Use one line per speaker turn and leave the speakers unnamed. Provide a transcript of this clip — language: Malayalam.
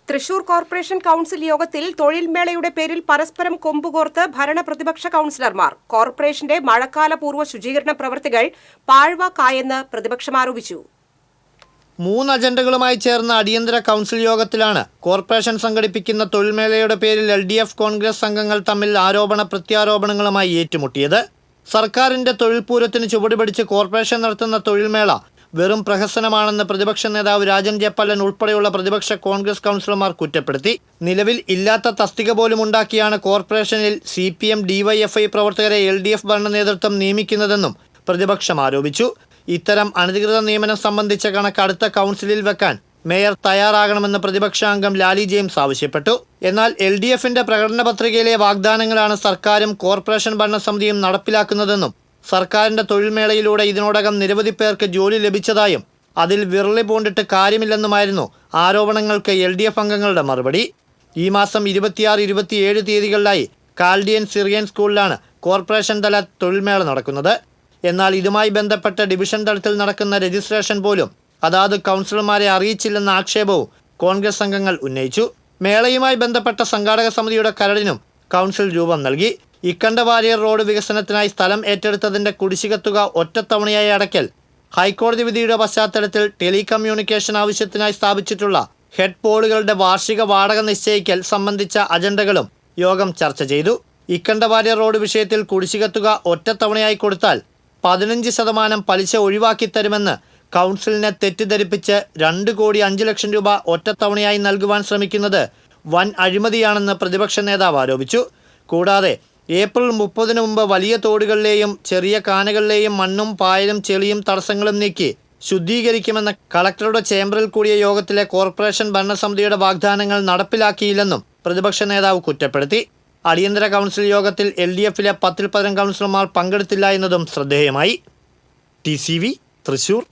തൃശൂർ കോർപ്പറേഷൻ കൗൺസിൽ യോഗത്തിൽ തൊഴിൽമേളയുടെ പേരിൽ പരസ്പരം കൊമ്പുകോർത്ത് ഭരണ പ്രതിപക്ഷ കൗൺസിലർമാർ. കോർപ്പറേഷന്റെ മഴക്കാലപൂർവ്വ ശുചീകരണ പ്രവൃത്തികൾ പാഴ്വാക്കായെന്ന് പ്രതിപക്ഷം ആരോപിച്ചു.
3 അജണ്ടകളുമായി ചേർന്ന അടിയന്തര കൗൺസിൽ യോഗത്തിലാണ് കോർപ്പറേഷൻ സംഘടിപ്പിക്കുന്ന തൊഴിൽമേളയുടെ പേരിൽ LDF കോൺഗ്രസ് അംഗങ്ങൾ തമ്മിൽ ആരോപണ പ്രത്യാരോപണങ്ങളുമായി ഏറ്റുമുട്ടിയത്. സർക്കാരിന്റെ തൊഴിൽ പൂരത്തിന് ചുവടുപിടിച്ച് കോർപ്പറേഷൻ നടത്തുന്ന തൊഴിൽമേള വെറും പ്രഹസനമാണെന്ന് പ്രതിപക്ഷ നേതാവ് രാജൻ ജയപ്പല്ലൻ ഉൾപ്പെടെയുള്ള പ്രതിപക്ഷ കോൺഗ്രസ് കൗൺസിലർമാർ കുറ്റപ്പെടുത്തി. നിലവിൽ ഇല്ലാത്ത തസ്തിക പോലും ഉണ്ടാക്കിയാണ് കോർപ്പറേഷനിൽ CPM DYFI പ്രവർത്തകരെ LDF ഭരണ നേതൃത്വം നിയമിക്കുന്നതെന്നും പ്രതിപക്ഷം ആരോപിച്ചു. ഇത്തരം അനധികൃത നിയമനം സംബന്ധിച്ച കണക്ക് അടുത്ത കൗൺസിലിൽ വെക്കാൻ മേയർ തയ്യാറാകണമെന്ന് പ്രതിപക്ഷാംഗം ലാലി ജെയിംസ് ആവശ്യപ്പെട്ടു. എന്നാൽ LDFന്റെ പ്രകടന പത്രികയിലെ വാഗ്ദാനങ്ങളാണ് സർക്കാരും കോർപ്പറേഷൻ ഭരണസമിതിയും നടപ്പിലാക്കുന്നതെന്നും സർക്കാരിന്റെ തൊഴിൽമേളയിലൂടെ ഇതിനോടകം നിരവധി പേർക്ക് ജോലി ലഭിച്ചതായും അതിൽ വിരളി പൂണ്ടിട്ട് കാര്യമില്ലെന്നുമായിരുന്നു ആരോപണങ്ങൾക്ക് LDF അംഗങ്ങളുടെ മറുപടി. ഈ മാസം 26-27 തീയതികളിലായി കാൽഡിയൻ സിറിയൻ സ്കൂളിലാണ് കോർപ്പറേഷൻ തല തൊഴിൽമേള നടക്കുന്നത്. എന്നാൽ ഇതുമായി ബന്ധപ്പെട്ട ഡിവിഷൻ തലത്തിൽ നടക്കുന്ന രജിസ്ട്രേഷൻ പോലും അതാത് കൗൺസിലർമാരെ അറിയിച്ചില്ലെന്ന ആക്ഷേപവും കോൺഗ്രസ് അംഗങ്ങൾ ഉന്നയിച്ചു. മേളയുമായി ബന്ധപ്പെട്ട സംഘാടക സമിതിയുടെ കരടിനും കൗൺസിൽ രൂപം നൽകി. ഇക്കണ്ടവാരിയർ റോഡ് വികസനത്തിനായി സ്ഥലം ഏറ്റെടുത്തതിന്റെ കുടിശ്ശിക തുക ഒറ്റത്തവണയായി അടയ്ക്കൽ, ഹൈക്കോടതി വിധിയുടെ പശ്ചാത്തലത്തിൽ ടെലികമ്മ്യൂണിക്കേഷൻ ആവശ്യത്തിനായി സ്ഥാപിച്ചിട്ടുള്ള ഹെഡ് പോളുകളുടെ വാർഷിക വാടക നിശ്ചയിക്കൽ സംബന്ധിച്ച അജണ്ടകളും യോഗം ചർച്ച ചെയ്തു. ഇക്കണ്ടവാരിയർ റോഡ് വിഷയത്തിൽ കുടിശ്ശിക തുക ഒറ്റത്തവണയായി കൊടുത്താൽ 15% പലിശ ഒഴിവാക്കി തരുമെന്ന് കൗൺസിലിനെ തെറ്റിദ്ധരിപ്പിച്ച് 2,05,00,000 രൂപ ഒറ്റത്തവണയായി നൽകുവാൻ ശ്രമിക്കുന്നത് വൻ അഴിമതിയാണെന്ന് പ്രതിപക്ഷ നേതാവ് ആരോപിച്ചു. കൂടാതെ ഏപ്രിൽ 30-ന് മുമ്പ് വലിയ തോടുകളിലെയും ചെറിയ കാനകളിലെയും മണ്ണും പായലും ചെളിയും തടസ്സങ്ങളും നീക്കി ശുദ്ധീകരിക്കുമെന്ന കളക്ടറുടെ ചേംബറിൽ കൂടിയ യോഗത്തിലെ കോർപ്പറേഷൻ ഭരണസമിതിയുടെ വാഗ്ദാനങ്ങൾ നടപ്പിലാക്കിയില്ലെന്നും പ്രതിപക്ഷ നേതാവ് കുറ്റപ്പെടുത്തി. അടിയന്തര കൗൺസിൽ യോഗത്തിൽ LDFലെ 10-ൽ 10 കൗൺസിലർമാർ പങ്കെടുത്തില്ല എന്നതും ശ്രദ്ധേയമായി. TCV തൃശൂർ.